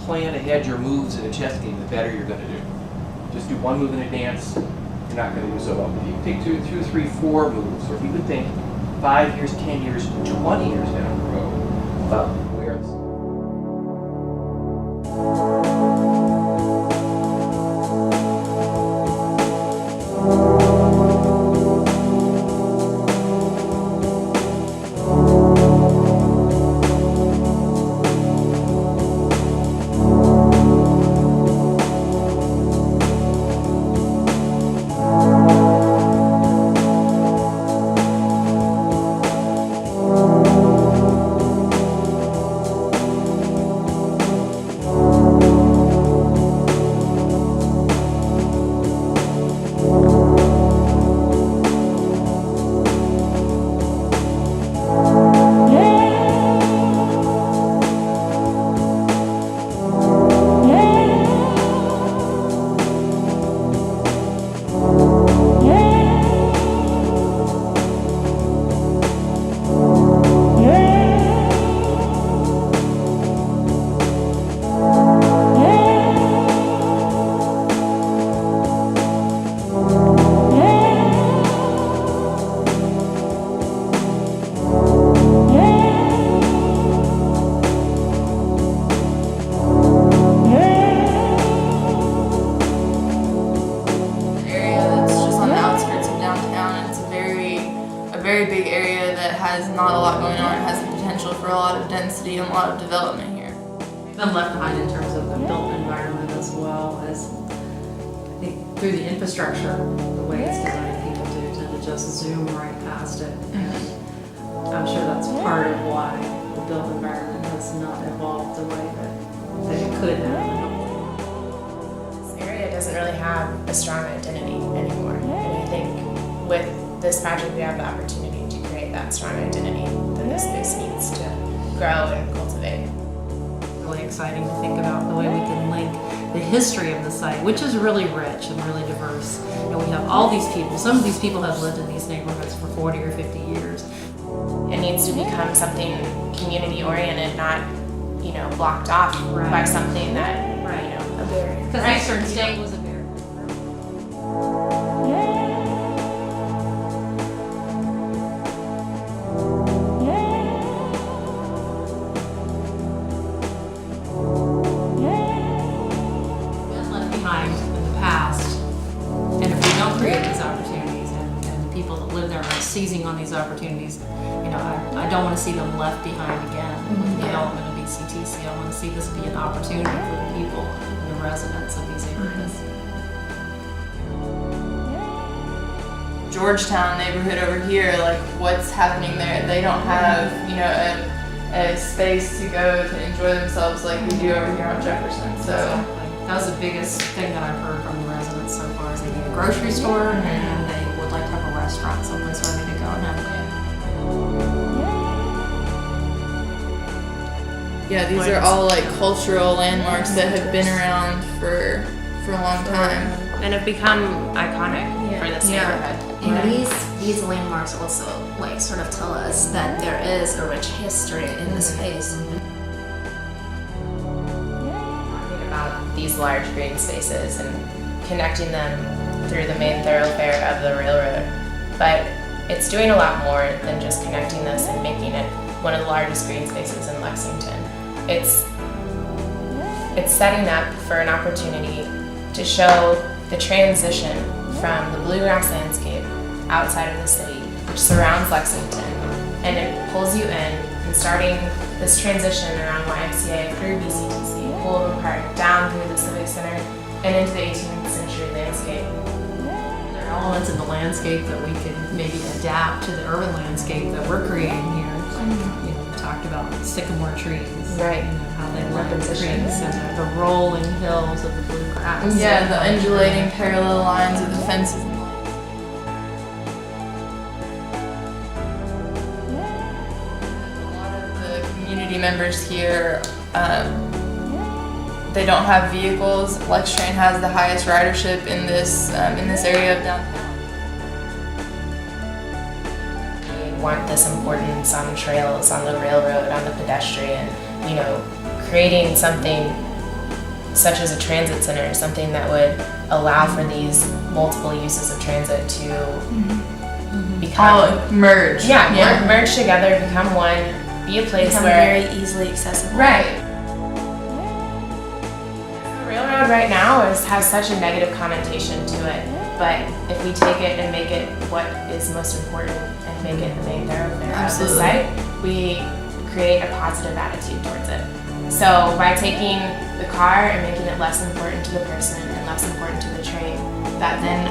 plan ahead your moves in a chess game, the better you're going to do. Just do one move in advance, you're not going to do so well. If you take two, 3, 4 moves, or if you could think 5 years, 10 years, 20 years down the road about where it's. Very big area that has not a lot going on. It has the potential for a lot of density and a lot of development here. We've been left behind in terms of the built environment as well as, I think, through the infrastructure, the way it's designed, people do tend to just zoom right past it. And I'm sure that's part of why the built environment has not evolved the way that it could have. This area doesn't really have a strong identity anymore. And I think with this project we have the opportunity to create that strong identity that this space needs to grow and cultivate. Really exciting to think about the way we can link the history of the site, which is really rich and really diverse. And we have all these people, some of these people have lived in these neighborhoods for 40 or 50 years. It needs to become something community oriented, not, blocked off by something that, a barrier. Because a certain state was a barrier. In the past, and if we don't create these opportunities and the people that live there are seizing on these opportunities, I don't want to see them left behind again with the development of ECTC. I want to see this be an opportunity for the people and the residents of these areas. Georgetown neighborhood over here, like what's happening there? They don't have, a space to go to enjoy themselves like we do over here on Jefferson. So. That was the biggest thing that I've heard from the residents so far is they need a grocery store and they would like to have a restaurant, someplace where they could go and have it. Yeah, these are all like cultural landmarks that have been around for a long time. And have become iconic for this neighborhood. And these landmarks also sort of tell us that there is a rich history in this space. These large green spaces and connecting them through the main thoroughfare of the railroad. But it's doing a lot more than just connecting this and making it one of the largest green spaces in Lexington. It's setting up for an opportunity to show the transition from the bluegrass landscape outside of the city, which surrounds Lexington, and it pulls you in and starting this transition around YMCA through BCTC, Boulevard Park, down through the Civic Center, and into the 18th century landscape. There are elements in the landscape that we can maybe adapt to the urban landscape that we're creating here. We talked about sycamore trees, right? How they blend the trees and the rolling hills of the bluegrass. Yeah, the undulating parallel lines of the fences. Community members here, they don't have vehicles. LexTrain has the highest ridership in this area of downtown. We want this importance on trails, on the railroad, on the pedestrian. Creating something such as a transit center, something that would allow for these multiple uses of transit to become All merge. merge together, become one, be a place Become where very easily accessible. right. The railroad right now has such a negative connotation to it, but if we take it and make it what is most important and make it the main thoroughfare of the Absolutely. site, we create a positive attitude towards it. So by taking the car and making it less important to the person and less important to the train, that then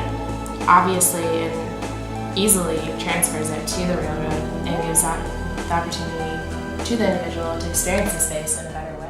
obviously and easily transfers it to the railroad and gives that the opportunity to the individual to experience the space in a better way.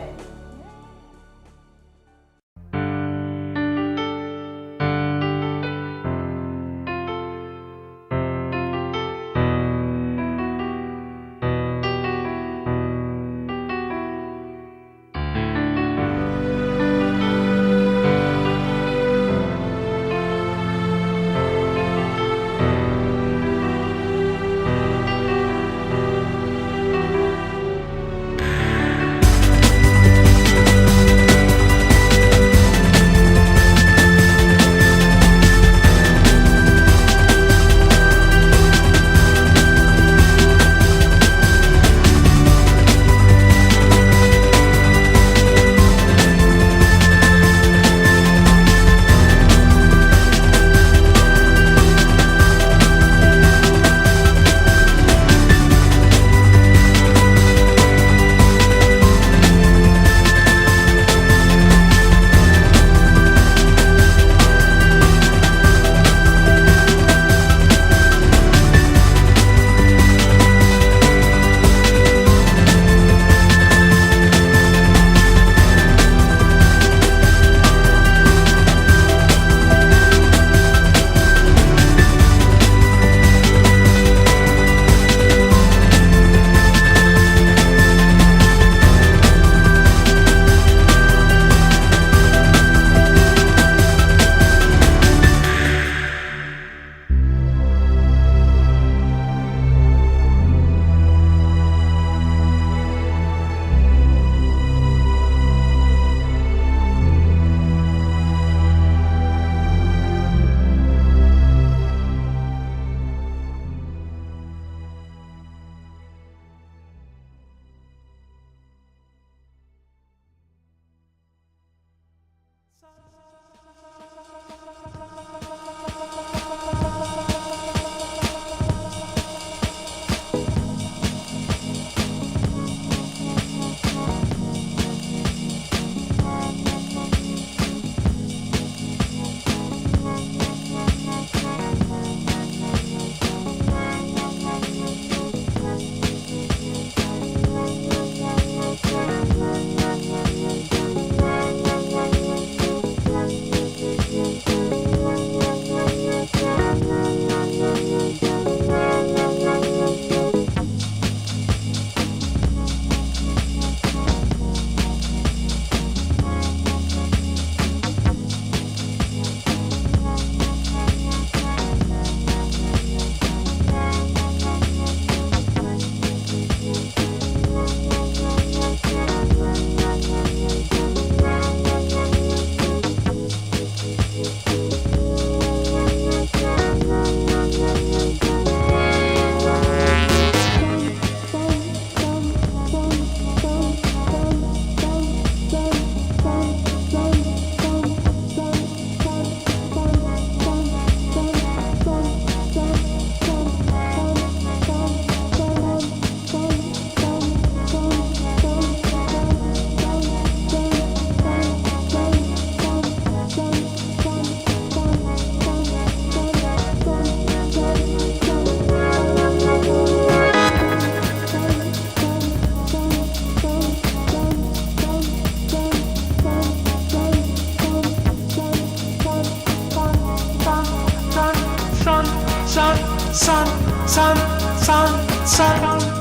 sun, sun, sun, sun.